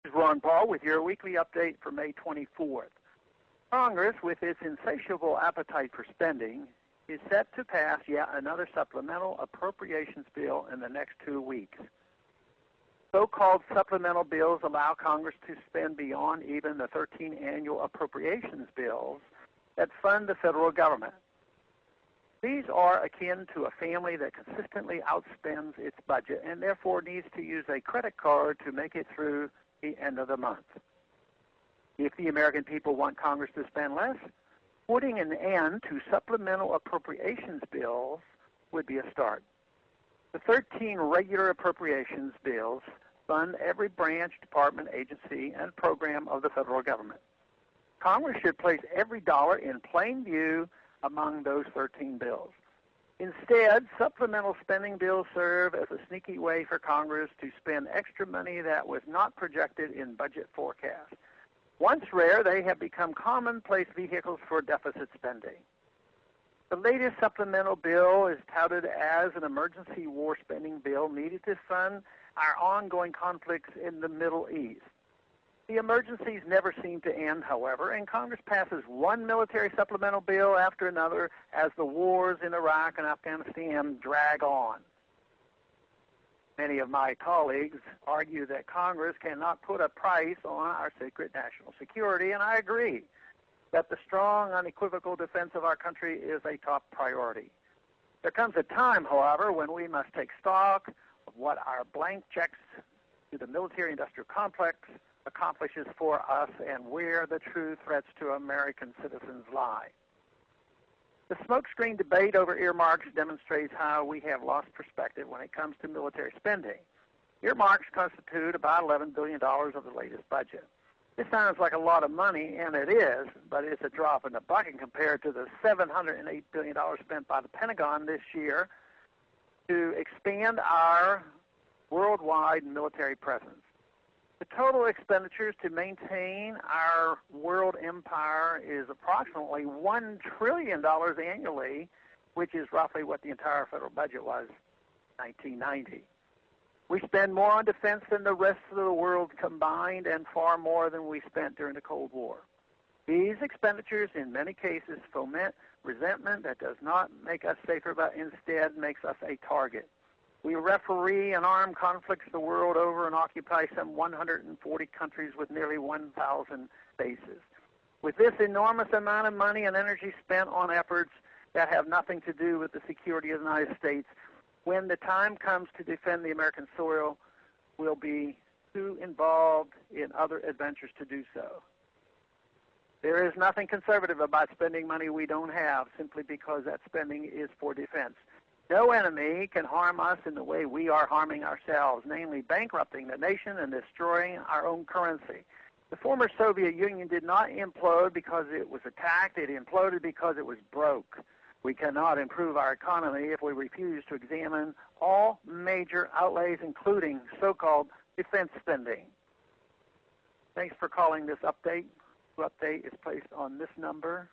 This is Ron Paul with your weekly update for May 24th. Congress, with its insatiable appetite for spending, is set to pass yet another supplemental appropriations bill in the next 2 weeks. So-called supplemental bills allow Congress to spend beyond even the 13 annual appropriations bills that fund the federal government. These are akin to a family that consistently outspends its budget and therefore needs to use a credit card to make it through the end of the month. If the American people want Congress to spend less, putting an end to supplemental appropriations bills would be a start. The 13 regular appropriations bills fund every branch, department, agency, and program of the federal government. Congress should place every dollar in plain view among those 13 bills. Instead, supplemental spending bills serve as a sneaky way for Congress to spend extra money that was not projected in budget forecasts. Once rare, they have become commonplace vehicles for deficit spending. The latest supplemental bill is touted as an emergency war spending bill needed to fund our ongoing conflicts in the Middle East. The emergencies never seem to end, however, and Congress passes one military supplemental bill after another as the wars in Iraq and Afghanistan drag on. Many of my colleagues argue that Congress cannot put a price on our sacred national security, and I agree that the strong, unequivocal defense of our country is a top priority. There comes a time, however, when we must take stock of what our blank checks to the military-industrial complex accomplishes for us and where the true threats to American citizens lie. The smokescreen debate over earmarks demonstrates how we have lost perspective when it comes to military spending. Earmarks constitute about $11 billion of the latest budget. This sounds like a lot of money, and it is, but it's a drop in the bucket compared to the $708 billion spent by the Pentagon this year to expand our worldwide military presence. The total expenditures to maintain our world empire is approximately $1 trillion annually, which is roughly what the entire federal budget was in 1990. We spend more on defense than the rest of the world combined and far more than we spent during the Cold War. These expenditures in many cases foment resentment that does not make us safer, but instead makes us a target. We referee and arm conflicts the world over and occupy some 140 countries with nearly 1,000 bases. With this enormous amount of money and energy spent on efforts that have nothing to do with the security of the United States, when the time comes to defend the American soil, we'll be too involved in other adventures to do so. There is nothing conservative about spending money we don't have simply because that spending is for defense. No enemy can harm us in the way we are harming ourselves, namely bankrupting the nation and destroying our own currency. The former Soviet Union did not implode because it was attacked. It imploded because it was broke. We cannot improve our economy if we refuse to examine all major outlays, including so-called defense spending. Thanks for calling this update. The update is placed on this number,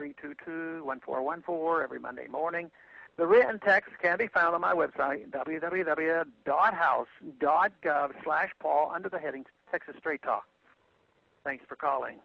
888-322-1414, every Monday morning. The written text can be found on my website, www.house.gov/Paul, under the heading Texas Straight Talk. Thanks for calling.